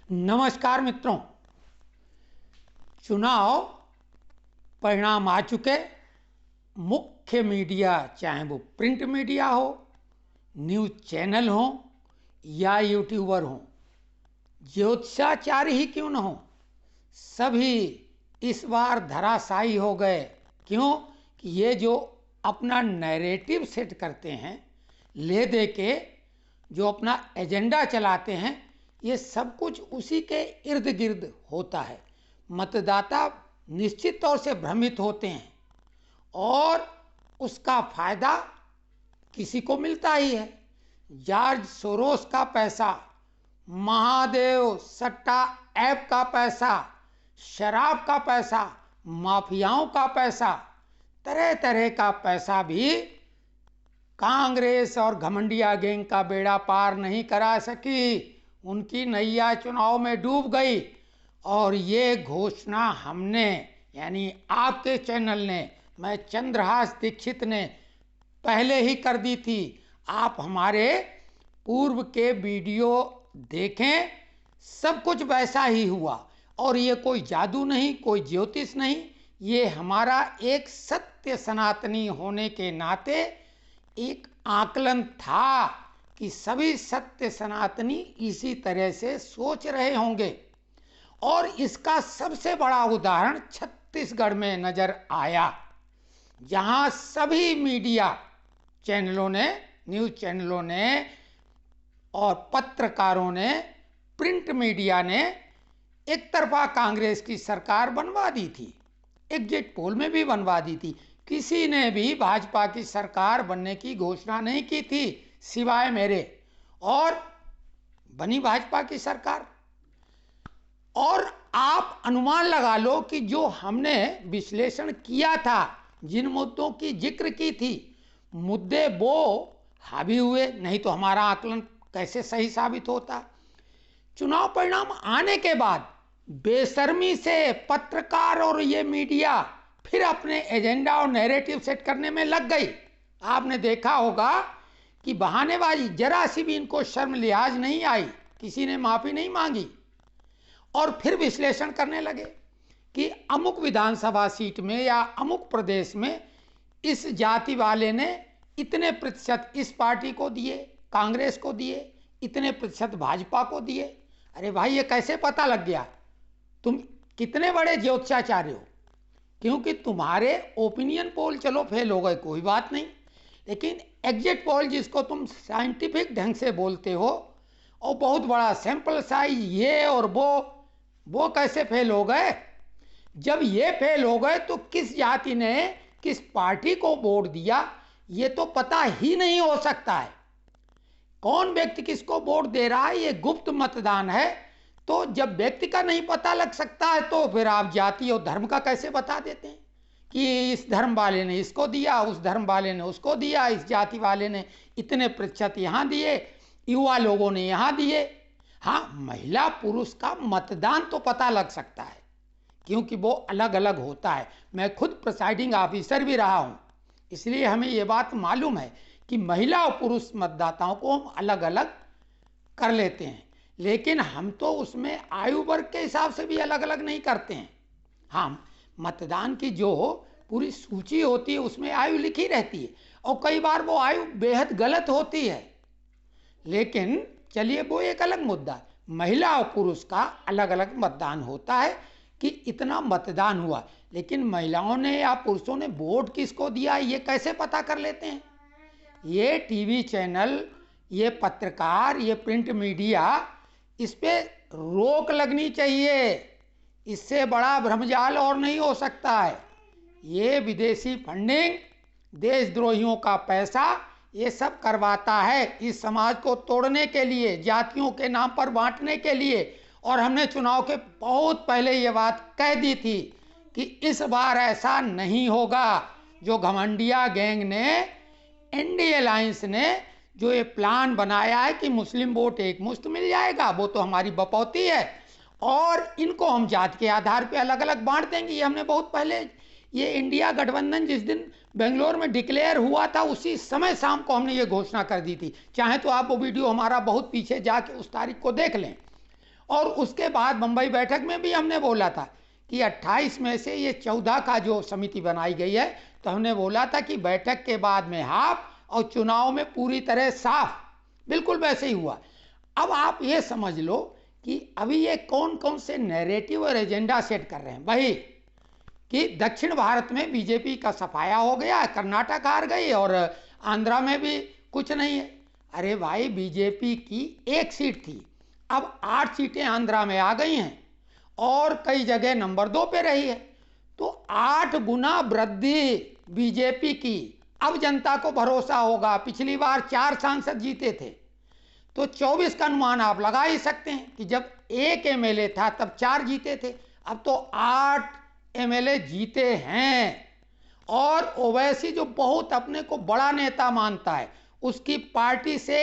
नमस्कार मित्रों, चुनाव परिणाम आ चुके। मुख्य मीडिया, चाहे वो प्रिंट मीडिया हो, न्यूज़ चैनल हो या यूट्यूबर हो, ज्योतिषाचार्य ही क्यों न हो, सभी इस बार धराशायी हो गए। क्यों कि ये जो अपना नैरेटिव सेट करते हैं, ले दे के जो अपना एजेंडा चलाते हैं, ये सब कुछ उसी के इर्द गिर्द होता है। मतदाता निश्चित तौर से भ्रमित होते हैं और उसका फायदा किसी को मिलता ही है। जॉर्ज सोरोस का पैसा, महादेव सट्टा ऐप का पैसा, शराब का पैसा, माफियाओं का पैसा, तरह तरह का पैसा भी कांग्रेस और घमंडिया गैंग का बेड़ा पार नहीं करा सकी। उनकी नैया चुनाव में डूब गई और ये घोषणा हमने, यानी आपके चैनल ने, मैं चंद्रहास दीक्षित ने पहले ही कर दी थी। आप हमारे पूर्व के वीडियो देखें, सब कुछ वैसा ही हुआ। और ये कोई जादू नहीं, कोई ज्योतिष नहीं, ये हमारा एक सत्य सनातनी होने के नाते एक आकलन था कि सभी सत्य सनातनी इसी तरह से सोच रहे होंगे। और इसका सबसे बड़ा उदाहरण छत्तीसगढ़ में नजर आया, जहां सभी मीडिया चैनलों ने, न्यूज़ चैनलों ने और पत्रकारों ने, प्रिंट मीडिया ने एक तरफा कांग्रेस की सरकार बनवा दी थी, एग्जिट पोल में भी बनवा दी थी। किसी ने भी भाजपा की सरकार बनने की घोषणा नहीं की थी सिवाय मेरे, और बनी भाजपा की सरकार। और आप अनुमान लगा लो कि जो हमने विश्लेषण किया था, जिन मुद्दों की जिक्र की थी, मुद्दे वो हावी हुए, नहीं तो हमारा आकलन कैसे सही साबित होता। चुनाव परिणाम आने के बाद बेशर्मी से पत्रकार और ये मीडिया फिर अपने एजेंडा और नैरेटिव सेट करने में लग गई। आपने देखा होगा कि बहानेबाजी, जरा सी भी इनको शर्म लिहाज नहीं आई, किसी ने माफी नहीं मांगी और फिर विश्लेषण करने लगे कि अमुक विधानसभा सीट में या अमुक प्रदेश में इस जाति वाले ने इतने प्रतिशत इस पार्टी को दिए, कांग्रेस को दिए, इतने प्रतिशत भाजपा को दिए। अरे भाई, ये कैसे पता लग गया? तुम कितने बड़े ज्योतिषाचार्य हो? क्योंकि तुम्हारे ओपिनियन पोल चलो फेल हो गए, कोई बात नहीं, लेकिन एग्जिट पोल जिसको तुम साइंटिफिक ढंग से बोलते हो, और बहुत बड़ा सैंपल साइज, ये और वो कैसे फेल हो गए? जब ये फेल हो गए तो किस जाति ने किस पार्टी को वोट दिया, ये तो पता ही नहीं हो सकता है। कौन व्यक्ति किसको वोट दे रहा है, ये गुप्त मतदान है। तो जब व्यक्ति का नहीं पता लग सकता है तो फिर आप जाति और धर्म का कैसे बता देते हैं कि इस धर्म वाले ने इसको दिया, उस धर्म वाले ने उसको दिया, इस जाति वाले ने इतने प्रतिशत यहाँ दिए, युवा लोगों ने यहाँ दिए। हाँ, महिला पुरुष का मतदान तो पता लग सकता है, क्योंकि वो अलग अलग होता है। मैं खुद प्रिसाइडिंग ऑफिसर भी रहा हूँ, इसलिए हमें ये बात मालूम है कि महिला और पुरुष मतदाताओं को हम अलग अलग कर लेते हैं, लेकिन हम तो उसमें आयु वर्ग के हिसाब से भी अलग अलग नहीं करते हैं। हाँ, मतदान की जो पूरी सूची होती है उसमें आयु लिखी रहती है, और कई बार वो आयु बेहद गलत होती है, लेकिन चलिए वो एक अलग मुद्दा है। महिला और पुरुष का अलग अलग मतदान होता है कि इतना मतदान हुआ, लेकिन महिलाओं ने या पुरुषों ने वोट किसको दिया ये कैसे पता कर लेते हैं? ये टीवी चैनल, ये पत्रकार, ये प्रिंट मीडिया, इस पे रोक लगनी चाहिए। इससे बड़ा भ्रमजाल और नहीं हो सकता है। ये विदेशी फंडिंग, देशद्रोहियों का पैसा, ये सब करवाता है इस समाज को तोड़ने के लिए, जातियों के नाम पर बांटने के लिए। और हमने चुनाव के बहुत पहले ये बात कह दी थी कि इस बार ऐसा नहीं होगा। जो घमंडिया गैंग ने, इंडिया अलायंस ने जो ये प्लान बनाया है कि मुस्लिम वोट एक मुश्त मिल जाएगा, वो तो हमारी बपौती है, और इनको हम जाति के आधार पे अलग अलग बांट देंगे। ये हमने बहुत पहले, ये इंडिया गठबंधन जिस दिन बेंगलोर में डिक्लेयर हुआ था, उसी समय शाम को हमने ये घोषणा कर दी थी। चाहे तो आप वो वीडियो हमारा बहुत पीछे जाके उस तारीख को देख लें। और उसके बाद बंबई बैठक में भी हमने बोला था कि 28 में से ये 14 का जो समिति बनाई गई है, तो हमने बोला था कि बैठक के बाद में हाफ और चुनाव में पूरी तरह साफ। बिल्कुल वैसे ही हुआ। अब आप ये समझ लो कि अभी ये कौन कौन से नैरेटिव और एजेंडा सेट कर रहे हैं भाई, कि दक्षिण भारत में बीजेपी का सफाया हो गया, कर्नाटक हार गई और आंध्रा में भी कुछ नहीं है। अरे भाई, बीजेपी की 1 सीट थी, अब 8 सीटें आंध्रा में आ गई हैं और कई जगह नंबर 2 पे रही है। तो 8 गुना वृद्धि बीजेपी की। अब जनता को भरोसा होगा। पिछली बार 4 सांसद जीते थे, तो 24 का अनुमान आप लगा ही सकते हैं कि जब 1 एमएलए था तब 4 जीते थे, अब तो 8 एमएलए जीते हैं। और ओवैसी जो बहुत अपने को बड़ा नेता मानता है, उसकी पार्टी से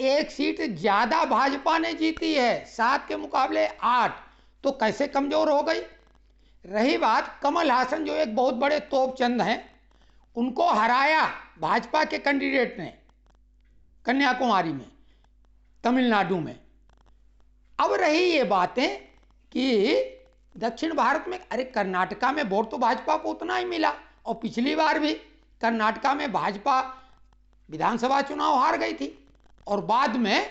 1 सीट ज्यादा भाजपा ने जीती है, 7 के मुकाबले 8, तो कैसे कमजोर हो गई। रही बात कमल हासन, जो एक बहुत बड़े तोपचंद हैं, उनको हराया भाजपा के कैंडिडेट ने कन्याकुमारी में, तमिलनाडु में। अब रही ये बातें कि दक्षिण भारत में, अरे कर्नाटका में वोट तो भाजपा को उतना ही मिला, और पिछली बार भी कर्नाटका में भाजपा विधानसभा चुनाव हार गई थी और बाद में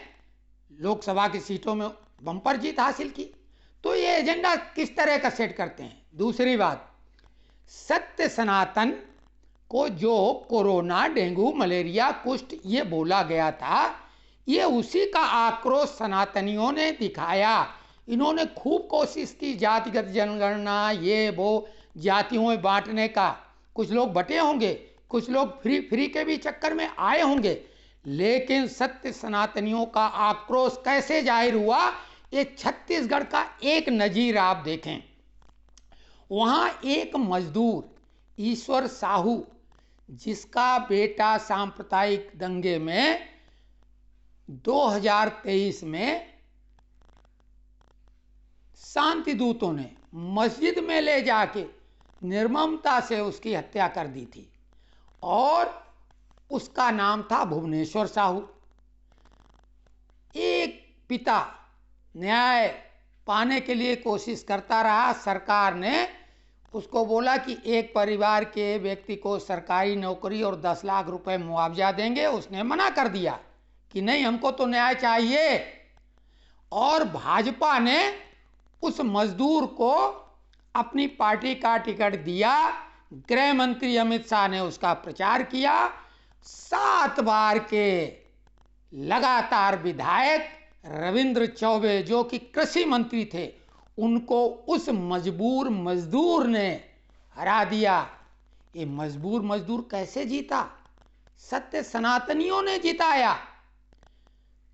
लोकसभा की सीटों में बम्पर जीत हासिल की। तो ये एजेंडा किस तरह का सेट करते हैं। दूसरी बात, सत्य सनातन को जो कोरोना, डेंगू, मलेरिया, कुष्ठ ये बोला गया था, ये उसी का आक्रोश सनातनियों ने दिखाया। इन्होंने खूब कोशिश की जातिगत जनगणना, ये वो जातियों में बांटने का। कुछ लोग बटे होंगे, कुछ लोग फ्री के भी चक्कर में आए होंगे, लेकिन सत्य सनातनियों का आक्रोश कैसे जाहिर हुआ, ये छत्तीसगढ़ का एक नजीर आप देखें। वहां एक मजदूर ईश्वर साहू, जिसका बेटा सांप्रदायिक दंगे में 2023 में शांति दूतों ने मस्जिद में ले जाके निर्ममता से उसकी हत्या कर दी थी, और उसका नाम था भुवनेश्वर साहू। एक पिता न्याय पाने के लिए कोशिश करता रहा। सरकार ने उसको बोला कि एक परिवार के व्यक्ति को सरकारी नौकरी और 10 लाख रुपए मुआवजा देंगे। उसने मना कर दिया कि नहीं, हमको तो न्याय चाहिए। और भाजपा ने उस मजदूर को अपनी पार्टी का टिकट दिया। गृह मंत्री अमित शाह ने उसका प्रचार किया। 7 बार के लगातार विधायक रविंद्र चौबे, जो कि कृषि मंत्री थे, उनको उस मजदूर ने हरा दिया। ये मजदूर कैसे जीता? सत्य सनातनियों ने जिताया।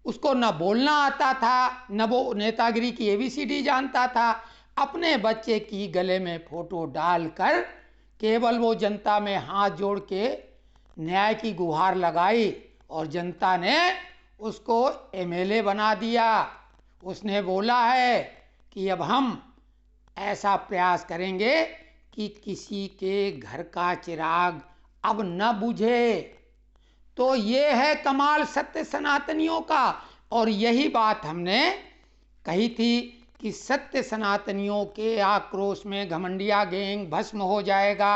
उसको न बोलना आता था, न वो नेतागिरी की एबीसीडी जानता था। अपने बच्चे की गले में फोटो डालकर केवल वो जनता में हाथ जोड़ के न्याय की गुहार लगाई, और जनता ने उसको एमएलए बना दिया। उसने बोला है कि अब हम ऐसा प्रयास करेंगे कि किसी के घर का चिराग अब न बुझे। तो ये है कमाल सत्य सनातनियों का। और यही बात हमने कही थी कि सत्य सनातनियों के आक्रोश में घमंडिया गैंग भस्म हो जाएगा।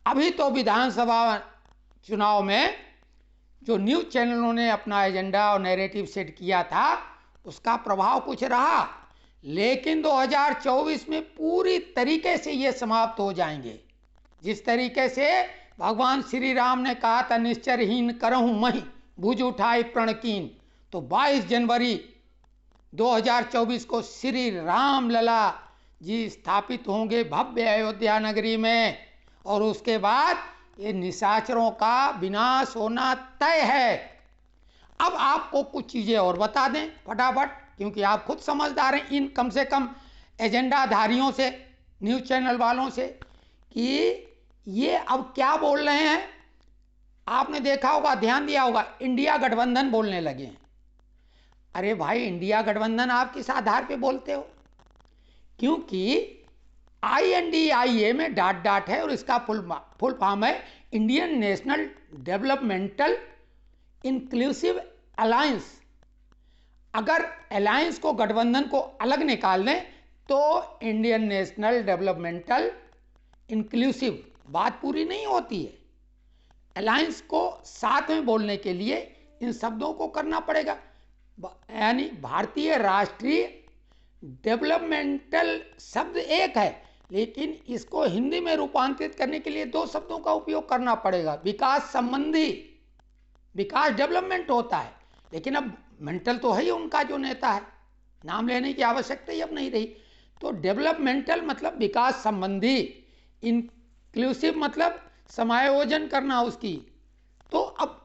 अभी तो विधानसभा चुनाव में जो न्यूज़ चैनलों ने अपना एजेंडा और नैरेटिव सेट किया था, उसका प्रभाव कुछ रहा, लेकिन 2024 में पूरी तरीके से ये समाप्त हो जाएंगे। जिस तरीके से भगवान श्री राम ने कहा था, निश्चरहीन करहूँ मही भुज उठाई प्रणकीन, तो 22 जनवरी 2024 को श्री राम लला जी स्थापित होंगे भव्य अयोध्या नगरी में। और उसके बाद ये निशाचरों का विनाश होना तय है। अब आपको कुछ चीज़ें और बता दें फटाफट, क्योंकि आप खुद समझदार हैं इन कम से कम एजेंडाधारियों से, न्यूज़ चैनल वालों से, कि ये अब क्या बोल रहे हैं। आपने देखा होगा, ध्यान दिया होगा, इंडिया गठबंधन बोलने लगे हैं। अरे भाई, इंडिया गठबंधन आप किस आधार पे बोलते हो? क्योंकि INDIA में डाट है और इसका फुल फॉर्म है Indian national developmental inclusive alliance. अगर अलायंस को, गठबंधन को अलग निकाल दें तो इंडियन नेशनल डेवलपमेंटल इंक्लूसिव बात पूरी नहीं होती है। अलायंस को साथ में बोलने के लिए इन शब्दों को करना पड़ेगा, यानी भारतीय राष्ट्रीय डेवलपमेंटल शब्द एक है, लेकिन इसको हिंदी में रूपांतरित करने के लिए दो शब्दों का उपयोग करना पड़ेगा। विकास संबंधी, विकास डेवलपमेंट होता है, लेकिन अब मेंटल तो है ही उनका जो नेता है, नाम लेने की आवश्यकता ही अब नहीं रही। तो डेवलपमेंटल मतलब विकास संबंधी, इंक्लूसिव मतलब समायोजन करना उसकी। तो अब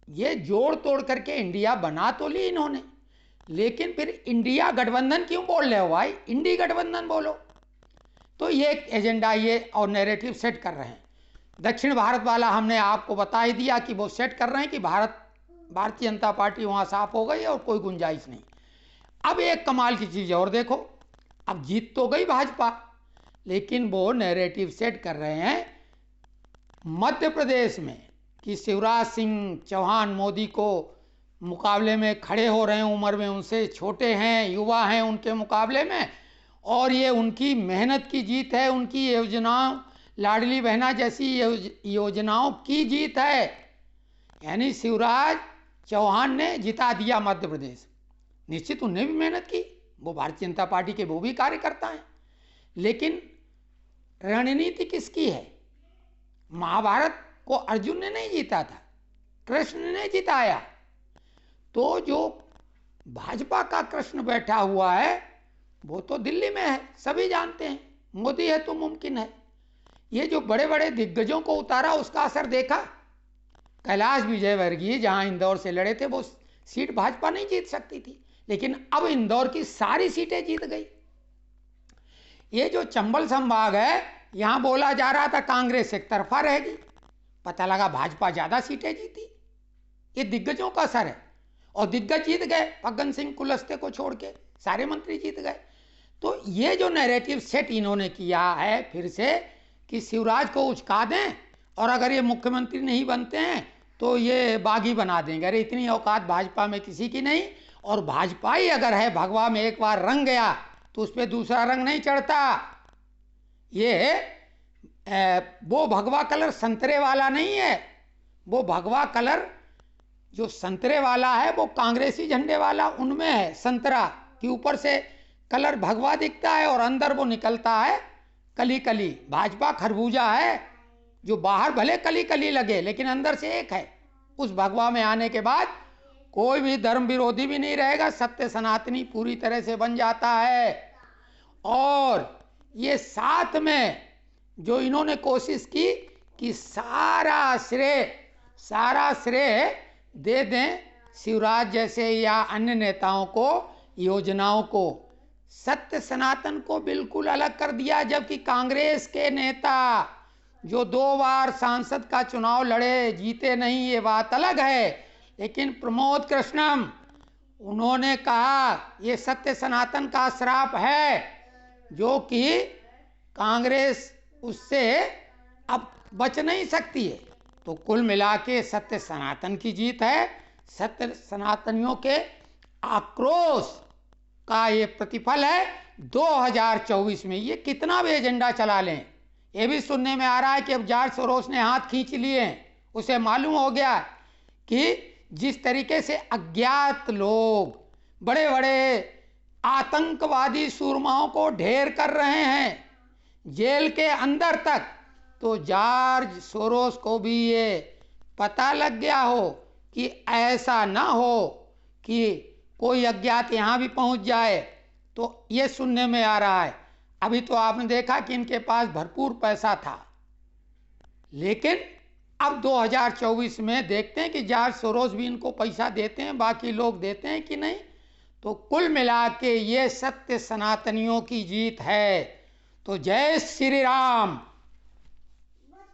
ये जोड़ तोड़ करके इंडिया बना तो ली इन्होंने, लेकिन फिर इंडिया गठबंधन क्यों बोल रहे हो भाई, इंडी गठबंधन बोलो। तो ये एक एजेंडा ये और नैरेटिव सेट कर रहे हैं। दक्षिण भारत वाला हमने आपको बता ही दिया कि वो सेट कर रहे हैं कि भारतीय जनता पार्टी वहाँ साफ हो गई और कोई गुंजाइश नहीं। अब एक कमाल की चीज़ और देखो, अब जीत तो गई भाजपा, लेकिन वो नैरेटिव सेट कर रहे हैं मध्य प्रदेश में कि शिवराज सिंह चौहान मोदी को मुकाबले में खड़े हो रहे हैं, उम्र में उनसे छोटे हैं, युवा हैं उनके मुकाबले में, और ये उनकी मेहनत की जीत है, उनकी योजनाओं, लाडली बहना जैसी योजनाओं की जीत है। यानी शिवराज चौहान ने जिता दिया मध्य प्रदेश। निश्चित उन्हें भी मेहनत की, वो भारतीय जनता पार्टी के वो भी कार्यकर्ता हैं, लेकिन रणनीति किसकी है? महाभारत को अर्जुन ने नहीं जीता था, कृष्ण ने जिताया। तो जो भाजपा का कृष्ण बैठा हुआ है वो तो दिल्ली में है, सभी जानते हैं, मोदी है तो मुमकिन है। ये जो बड़े बड़े दिग्गजों को उतारा उसका असर देखा। कैलाश विजयवर्गीय जहां इंदौर से लड़े थे वो सीट भाजपा नहीं जीत सकती थी, लेकिन अब इंदौर की सारी सीटें जीत गई। ये जो चंबल संभाग है यहां बोला जा रहा था कांग्रेस एक तरफा रहेगी, पता लगा भाजपा ज्यादा सीटें जीती। ये दिग्गजों का असर है, और दिग्गज जीत गए, फग्गन सिंह कुलस्ते को छोड़ के सारे मंत्री जीत गए। तो ये जो नैरेटिव सेट इन्होंने किया है फिर से कि शिवराज को उचका दें, और अगर ये मुख्यमंत्री नहीं बनते हैं तो ये बागी बना देंगे। अरे इतनी औकात भाजपा में किसी की नहीं, और भाजपा ही अगर है, भगवा में एक बार रंग गया तो उस पर दूसरा रंग नहीं चढ़ता। ये वो भगवा कलर संतरे वाला नहीं है, वो भगवा कलर जो संतरे वाला है वो कांग्रेसी झंडे वाला उनमें है, संतरा कि ऊपर से कलर भगवा दिखता है और अंदर वो निकलता है कली कली। भाजपा खरबूजा है जो बाहर भले कली कली लगे लेकिन अंदर से एक है। उस भगवा में आने के बाद कोई भी धर्म विरोधी भी नहीं रहेगा, सत्य सनातनी पूरी तरह से बन जाता है। और ये साथ में जो इन्होंने कोशिश की कि सारा श्रेय दे दें शिवराज जैसे या अन्य नेताओं को, योजनाओं को। सत्य सनातन को बिल्कुल अलग कर दिया, जबकि कांग्रेस के नेता जो 2 बार सांसद का चुनाव लड़े, जीते नहीं ये बात अलग है, लेकिन प्रमोद कृष्णम उन्होंने कहा ये सत्य सनातन का श्राप है, जो कि कांग्रेस उससे अब बच नहीं सकती है। तो कुल मिला के सत्य सनातन की जीत है। सत्य सनातनियों के आक्रोश का ये प्रतिफल है 2024 में। ये कितना भी एजेंडा चला लें, ये भी सुनने में आ रहा है कि अब जॉर्ज सोरोस ने हाथ खींच लिए हैं। उसे मालूम हो गया कि जिस तरीके से अज्ञात लोग बड़े बड़े आतंकवादी सूरमाओं को ढेर कर रहे हैं जेल के अंदर तक, तो जॉर्ज सोरोस को भी ये पता लग गया हो कि ऐसा ना हो कि कोई अज्ञात यहाँ भी पहुँच जाए। तो ये सुनने में आ रहा है। अभी तो आपने देखा कि इनके पास भरपूर पैसा था, लेकिन अब 2024 में देखते हैं कि जॉर्ज सोरोस भी इनको पैसा देते हैं, बाकी लोग देते हैं कि नहीं। तो कुल मिला के ये सत्य सनातनियों की जीत है। तो जय श्री राम।